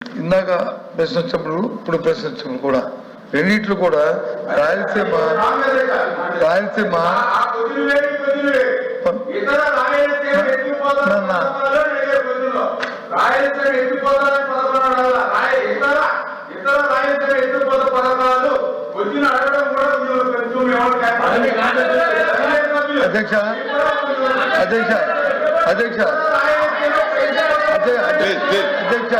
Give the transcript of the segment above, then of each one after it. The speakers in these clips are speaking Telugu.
ఇందాక ప్రశ్న వచ్చినప్పుడు ఇప్పుడు ప్రశ్న వచ్చినప్పుడు కూడా రెండిట్లు కూడా రాయలసీమ అధ్యక్ష అధ్యక్ష అధ్యక్ష అధ్యక్ష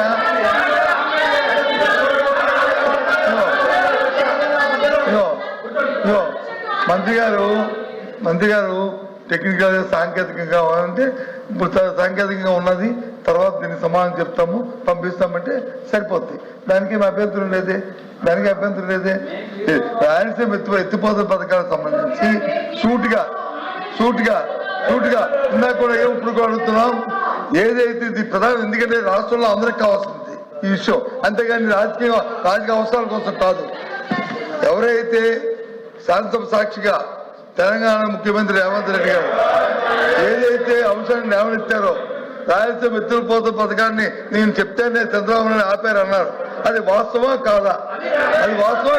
మంత్రి గారు టెక్నికల్ సాంకేతికంగా అంటే ఇప్పుడు సాంకేతికంగా ఉన్నది, తర్వాత దీనికి సమాధానం చెప్తాము పంపిస్తామంటే సరిపోద్ది. దానికి అభ్యంతరం లేదే, రాయలసీమ ఎత్తిపోతల పథకాలకు సంబంధించి సూటిగా ఇందాక కూడా ఇప్పుడు అడుగుతున్నాం. ఏదైతే ఇది ప్రధానం, ఎందుకంటే రాష్ట్రంలో అందరికి కావాల్సింది ఈ విషయం, అంతేగాని రాజకీయ అవసరాల కోసం కాదు. ఎవరైతే శాసనసభ సాక్షిగా తెలంగాణ ముఖ్యమంత్రి రేవంత్ రెడ్డి గారు ఏదైతే అంశాన్ని లేవనెత్తారో, రాయలసీమ ఎత్తిపోతల పథకాన్ని నేను చెప్తేనే చంద్రబాబు నాయుడు ఆపారన్నారు. అది వాస్తవా కాదా? అది వాస్తవా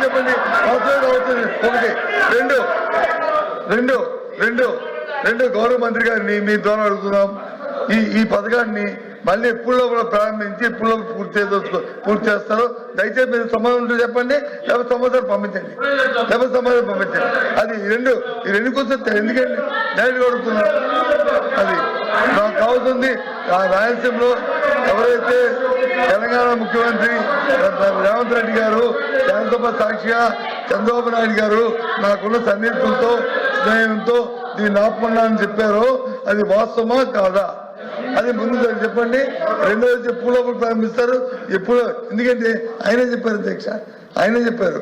చెప్పండి. ఒకటి. రెండు గౌరవ మంత్రి గారిని మీ ద్వారా అడుగుతున్నాం. ఈ పథకాన్ని మళ్ళీ ఎప్పుడులో ప్రారంభించి ఎప్పుడులో పూర్తి చేస్తారో దయచేసి మీరు సమాధానం ఉంటే చెప్పండి, లేకపోతే సమాధానం పంపించండి. అది ఈ రెండు కోసం ఎందుకండి డైరెక్ట్గా అడుగుతున్నారు. అది నాకు కావాల్సింది ఆ రాయలసీమలో ఎవరైతే తెలంగాణ ముఖ్యమంత్రి రేవంత్ రెడ్డి గారు శాసనసభ సాక్షిగా చంద్రబాబు నాయుడు గారు నాకున్న సన్నిహితులతో స్నేహంతో దీన్ని ఆపమని చెప్పారో అది వాస్తవమా కాదా? అది ముందు చెప్పండి. రెండోది ఎప్పుడు ప్రారంభిస్తారు, ఎప్పుడు? ఎందుకంటే ఆయనే చెప్పారు అధ్యక్ష, ఆయనే చెప్పారు.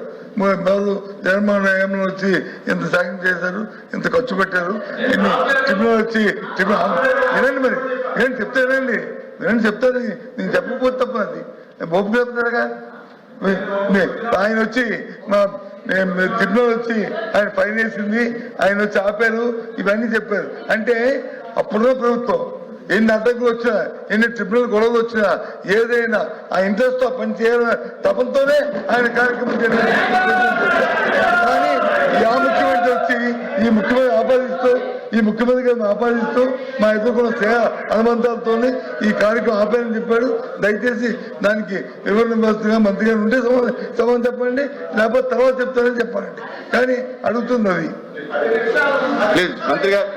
జగన్మోహన్ హయాంలో వచ్చి ఎంత సాయం చేశారు, ఎంత ఖర్చు పెట్టారు, ఎన్ని ట్రిబ్యునల్ వచ్చి వినండి. మరి నేను చెప్తానండి, చెప్తాను. నేను చెప్పకపోతే తప్ప అది బొప్పు చెప్తాడుగా. ఆయన వచ్చి ట్రిబ్యునల్ వచ్చి ఆయన ఫైన్ వేసింది, ఆయన వచ్చి ఆపారు, ఇవన్నీ చెప్పారు. అంటే అప్పుడున్న ప్రభుత్వం ఎన్ని అడ్డంకులు వచ్చినా, ఎన్ని ట్రిబ్యునల్ గొడవలు వచ్చినా, ఏదైనా ఆ ఇంట్రెస్ట్ తో పని చేయాలన్న తపంతోనే ఆయన కార్యక్రమం జరిగింది. కానీ ఆ ముఖ్యమంత్రి వచ్చి ఈ ముఖ్యమంత్రి గారిని ఆపాదిస్తూ మా ఎదుర్కొన్న సేవ అనుబంధాలతో ఈ కార్యక్రమం ఆపాలని చెప్పాడు. దయచేసి దానికి వివరణ వ్యవస్థగా మంత్రి గారు ఉంటే సమాధానం చెప్పండి, లేకపోతే తర్వాత చెప్తానని చెప్పాలండి. కానీ అడుగుతుంది అది మంత్రి గారు.